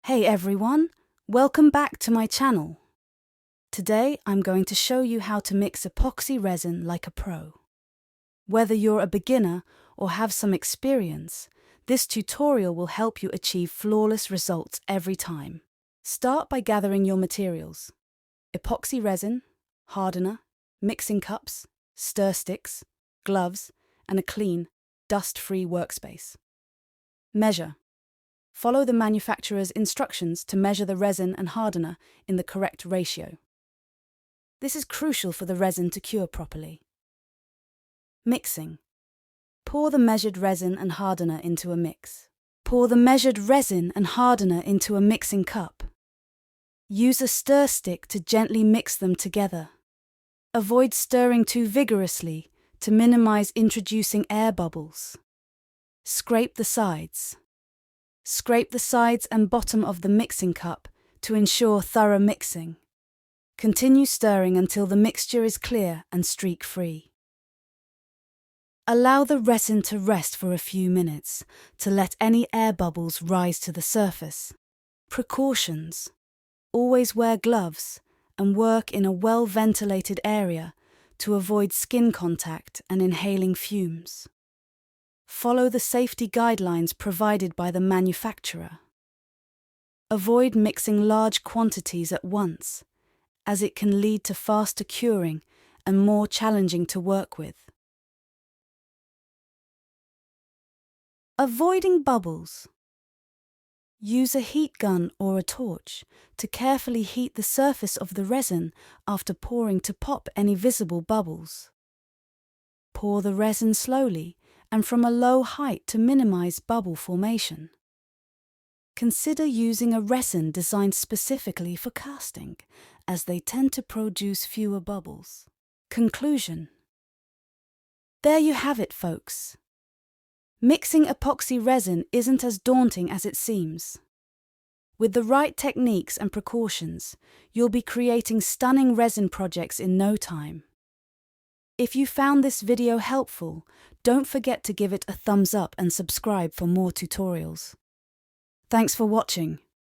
Hey everyone, welcome back to my channel. Today I'm going to show you how to mix epoxy resin like a pro. Whether you're a beginner or have some experience, this tutorial will help you achieve flawless results every time. Start by gathering your materials: epoxy resin, hardener, mixing cups, stir sticks, gloves, and a clean, dust-free workspace. Measure. Follow the manufacturer's instructions to measure the resin and hardener in the correct ratio. This is crucial for the resin to cure properly. Mixing. Pour the measured resin and hardener into a mix. Pour the measured resin and hardener into a mixing cup. Use a stir stick to gently mix them together. Avoid stirring too vigorously to minimize introducing air bubbles. Scrape the sides. Scrape the sides and bottom of the mixing cup to ensure thorough mixing. Continue stirring until the mixture is clear and streak-free. Allow the resin to rest for a few minutes to let any air bubbles rise to the surface. Precautions: always wear gloves and work in a well-ventilated area to avoid skin contact and inhaling fumes. Follow the safety guidelines provided by the manufacturer. Avoid mixing large quantities at once, as it can lead to faster curing and more challenging to work with. Avoiding bubbles. Use a heat gun or a torch to carefully heat the surface of the resin after pouring to pop any visible bubbles. Pour the resin slowly and from a low height to minimize bubble formation. Consider using a resin designed specifically for casting, as they tend to produce fewer bubbles. Conclusion. There you have it, folks. Mixing epoxy resin isn't as daunting as it seems. With the right techniques and precautions, you'll be creating stunning resin projects in no time. If you found this video helpful, don't forget to give it a thumbs up and subscribe for more tutorials. Thanks for watching.